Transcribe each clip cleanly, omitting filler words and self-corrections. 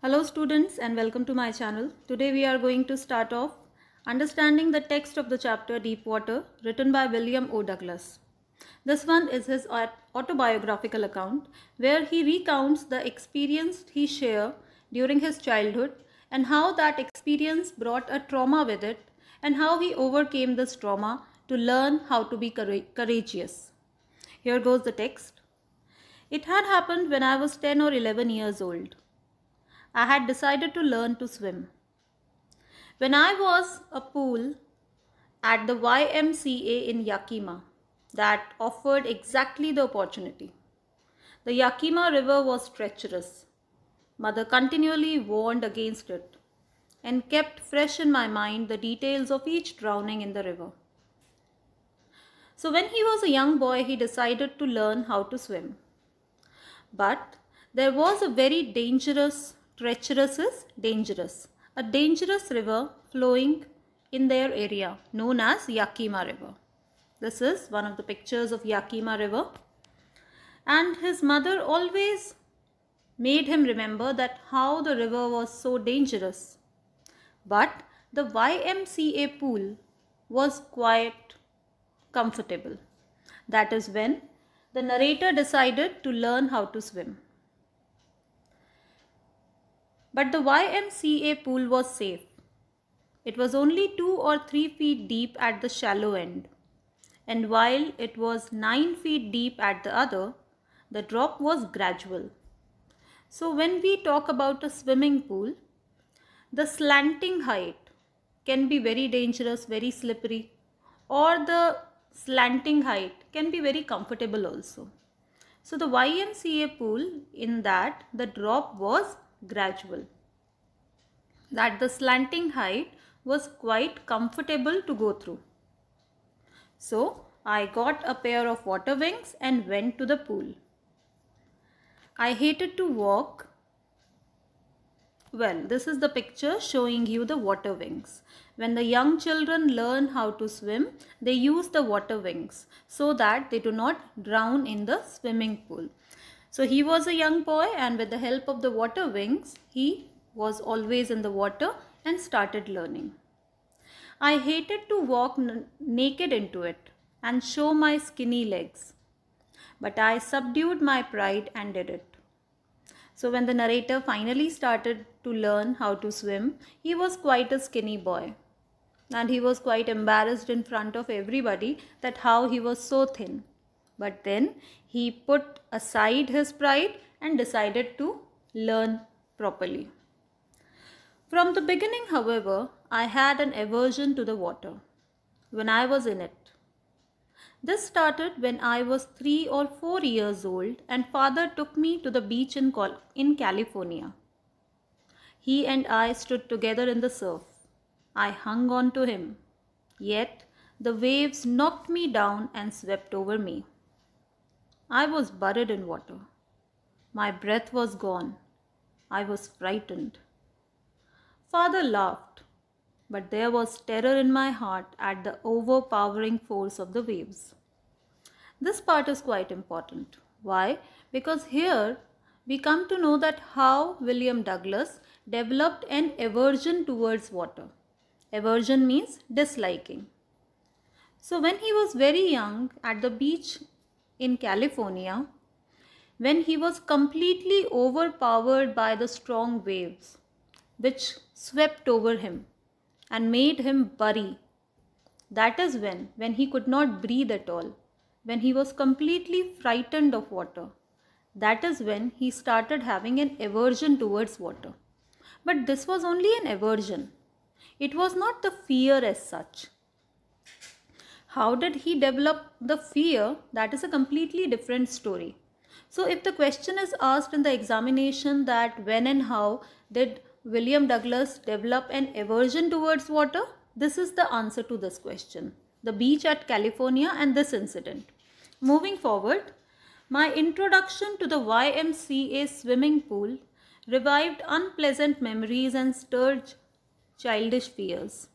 Hello students and welcome to my channel. Today we are going to start off understanding the text of the chapter Deep Water written by William O. Douglas. This one is his autobiographical account where he recounts the experience he shared during his childhood and how that experience brought a trauma with it and how he overcame this trauma to learn how to be courageous. Here goes the text. It had happened when I was 10 or 11 years old. I had decided to learn to swim. When I was a pool at the YMCA in Yakima that offered exactly the opportunity. The Yakima River was treacherous. Mother continually warned against it and kept fresh in my mind the details of each drowning in the river. So when he was a young boy, he decided to learn how to swim. But there was a very treacherous is dangerous. A dangerous river flowing in their area known as Yakima River. This is one of the pictures of Yakima River. And his mother always made him remember that how the river was so dangerous. But the YMCA pool was quite comfortable. That is when the narrator decided to learn how to swim. But the YMCA pool was safe. It was only 2 or 3 feet deep at the shallow end, and while it was 9 feet deep at the other, the drop was gradual. So when we talk about a swimming pool, the slanting height can be very dangerous, very slippery, or the slanting height can be very comfortable also. So the YMCA pool, in that the drop was gradual, that the slanting height was quite comfortable to go through. So I got a pair of water wings and went to the pool. I hated to walk. Well, this is the picture showing you the water wings. When the young children learn how to swim, they use the water wings so that they do not drown in the swimming pool. So he was a young boy, and with the help of the water wings, he was always in the water and started learning. I hated to walk naked into it and show my skinny legs, but I subdued my pride and did it. So when the narrator finally started to learn how to swim, he was quite a skinny boy, and he was quite embarrassed in front of everybody that how he was so thin. But then he put aside his pride and decided to learn properly. From the beginning, however, I had an aversion to the water when I was in it. This started when I was 3 or 4 years old and father took me to the beach in California. He and I stood together in the surf. I hung on to him, yet the waves knocked me down and swept over me. I was buried in water. My breath was gone. I was frightened. Father laughed, but there was terror in my heart at the overpowering force of the waves. This part is quite important. Why? Because here we come to know that how William Douglas developed an aversion towards water. Aversion means disliking. So when he was very young at the beach in California, when he was completely overpowered by the strong waves which swept over him and made him bury, that is when he could not breathe at all, when he was completely frightened of water, that is when he started having an aversion towards water. But this was only an aversion. It was not the fear as such. How did he develop the fear? That is a completely different story. So if the question is asked in the examination that when and how did William Douglas develop an aversion towards water, this is the answer to this question. The beach at California and this incident. Moving forward, my introduction to the YMCA swimming pool revived unpleasant memories and stirred childish fears.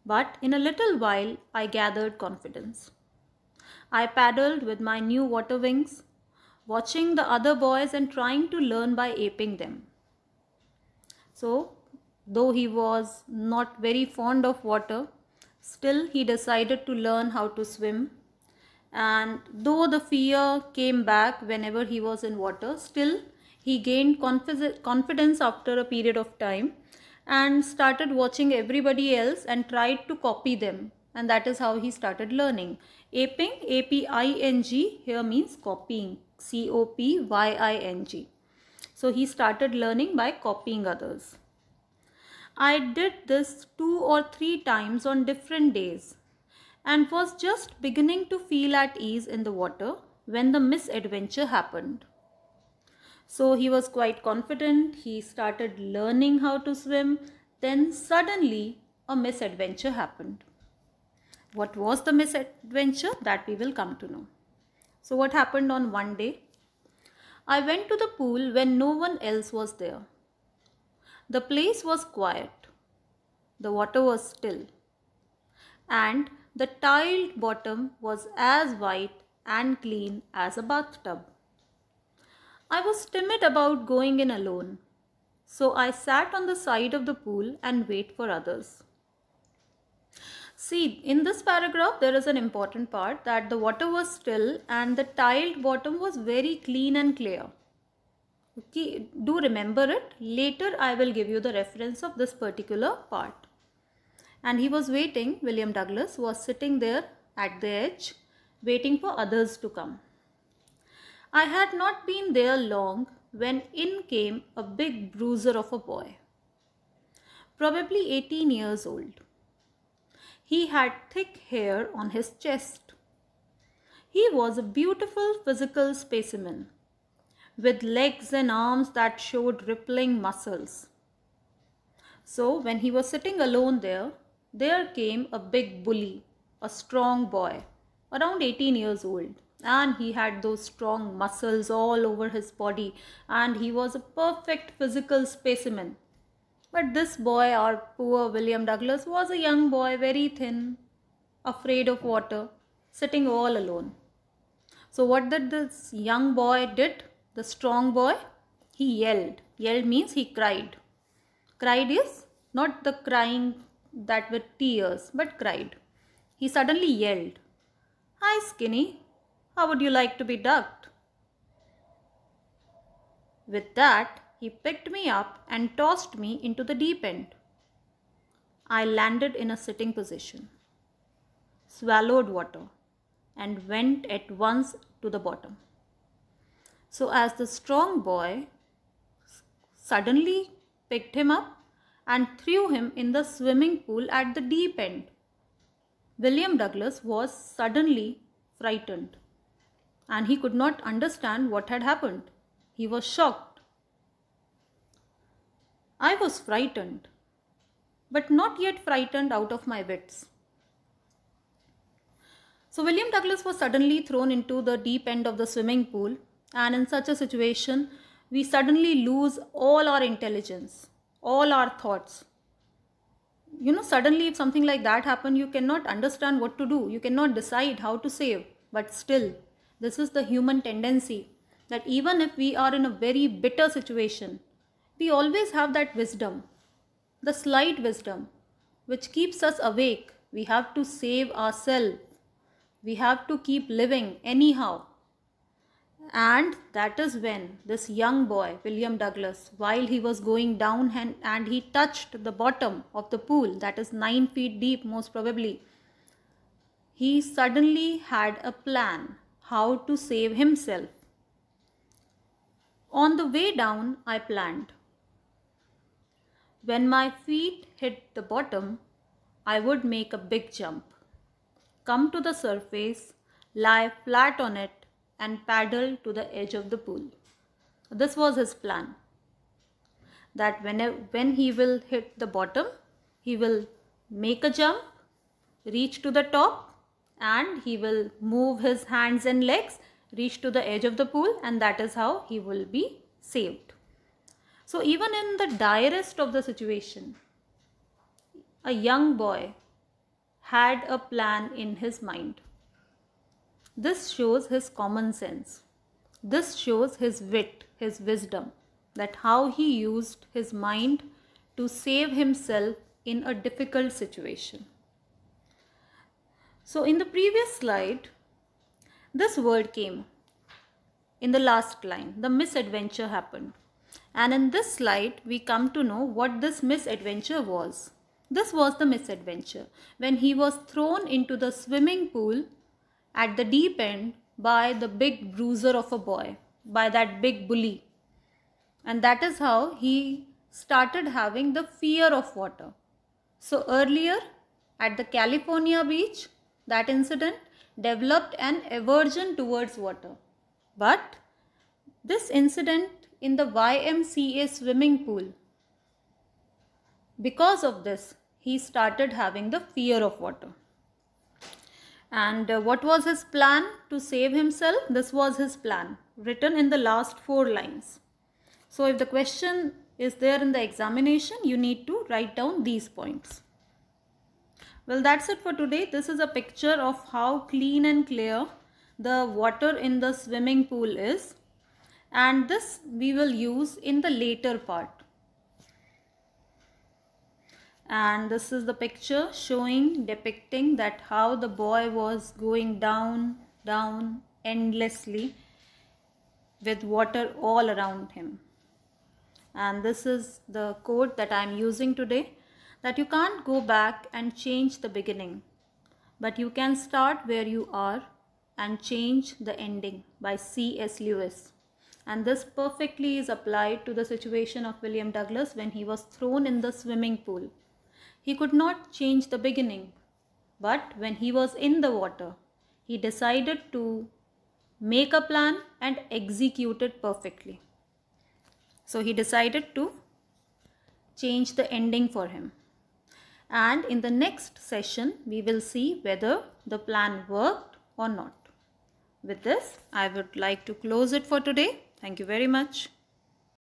But in a little while, I gathered confidence. I paddled with my new water wings, watching the other boys and trying to learn by aping them. So though he was not very fond of water, still he decided to learn how to swim. And though the fear came back whenever he was in water, still he gained confidence after a period of time and started watching everybody else and tried to copy them. And that is how he started learning. Aping, A-P-I-N-G, here means copying, C-O-P-Y-I-N-G. So he started learning by copying others. I did this 2 or 3 times on different days and was just beginning to feel at ease in the water when the misadventure happened. So he was quite confident, he started learning how to swim, then suddenly a misadventure happened. What was the misadventure? That we will come to know. So what happened on one day? I went to the pool when no one else was there. The place was quiet, the water was still, and the tiled bottom was as white and clean as a bathtub. I was timid about going in alone, so I sat on the side of the pool and waited for others. See, in this paragraph there is an important part that the water was still and the tiled bottom was very clean and clear. Okay, do remember it. Later I will give you the reference of this particular part. And he was waiting, William Douglas was sitting there at the edge, waiting for others to come. I had not been there long when in came a big bruiser of a boy, probably 18 years old. He had thick hair on his chest. He was a beautiful physical specimen, with legs and arms that showed rippling muscles. So when he was sitting alone there came a big bully, a strong boy, around 18 years old. And he had those strong muscles all over his body and he was a perfect physical specimen. But this boy, our poor William Douglas, was a young boy, very thin, afraid of water, sitting all alone. So what did this young boy did? The strong boy, he yelled. Yelled means he cried. Cried is not the crying that with tears, but cried. He suddenly yelled, "Hi Skinny, how would you like to be ducked?" With that, he picked me up and tossed me into the deep end. I landed in a sitting position, swallowed water, and went at once to the bottom. So as the strong boy suddenly picked him up and threw him in the swimming pool at the deep end, William Douglas was suddenly frightened and he could not understand what had happened. He was shocked. I was frightened, but not yet frightened out of my wits. So William Douglas was suddenly thrown into the deep end of the swimming pool, and in such a situation, we suddenly lose all our intelligence, all our thoughts. Suddenly if something like that happens, you cannot understand what to do. You cannot decide how to save. But still, this is the human tendency that even if we are in a very bitter situation, we always have that wisdom, the slight wisdom, which keeps us awake. We have to save ourselves. We have to keep living anyhow. And that is when this young boy, William Douglas, while he was going down and he touched the bottom of the pool, that is 9 feet deep most probably, he suddenly had a plan how to save himself. On the way down, I planned. When my feet hit the bottom, I would make a big jump, come to the surface, lie flat on it, and paddle to the edge of the pool. This was his plan. That when he will hit the bottom, he will make a jump, reach to the top, and he will move his hands and legs, reach to the edge of the pool, and that is how he will be saved. So even in the direst of the situation, a young boy had a plan in his mind. This shows his common sense. This shows his wit, his wisdom, that how he used his mind to save himself in a difficult situation. So in the previous slide, this word came in the last line. The misadventure happened. And in this slide, we come to know what this misadventure was. This was the misadventure when he was thrown into the swimming pool at the deep end by the big bruiser of a boy, by that big bully. And that is how he started having the fear of water. So earlier at the California beach, that incident developed an aversion towards water. But this incident in the YMCA swimming pool, because of this, he started having the fear of water. And what was his plan to save himself? This was his plan, written in the last 4 lines. So if the question is there in the examination, you need to write down these points. Well, that's it for today. This is a picture of how clean and clear the water in the swimming pool is. And this we will use in the later part. And this is the picture depicting that how the boy was going down endlessly with water all around him. And this is the quote that I am using today, that you can't go back and change the beginning, but you can start where you are and change the ending, by C.S. Lewis. And this perfectly is applied to the situation of William Douglas when he was thrown in the swimming pool. He could not change the beginning, but when he was in the water, he decided to make a plan and execute it perfectly. So he decided to change the ending for him. And in the next session, we will see whether the plan worked or not. With this, I would like to close it for today. Thank you very much.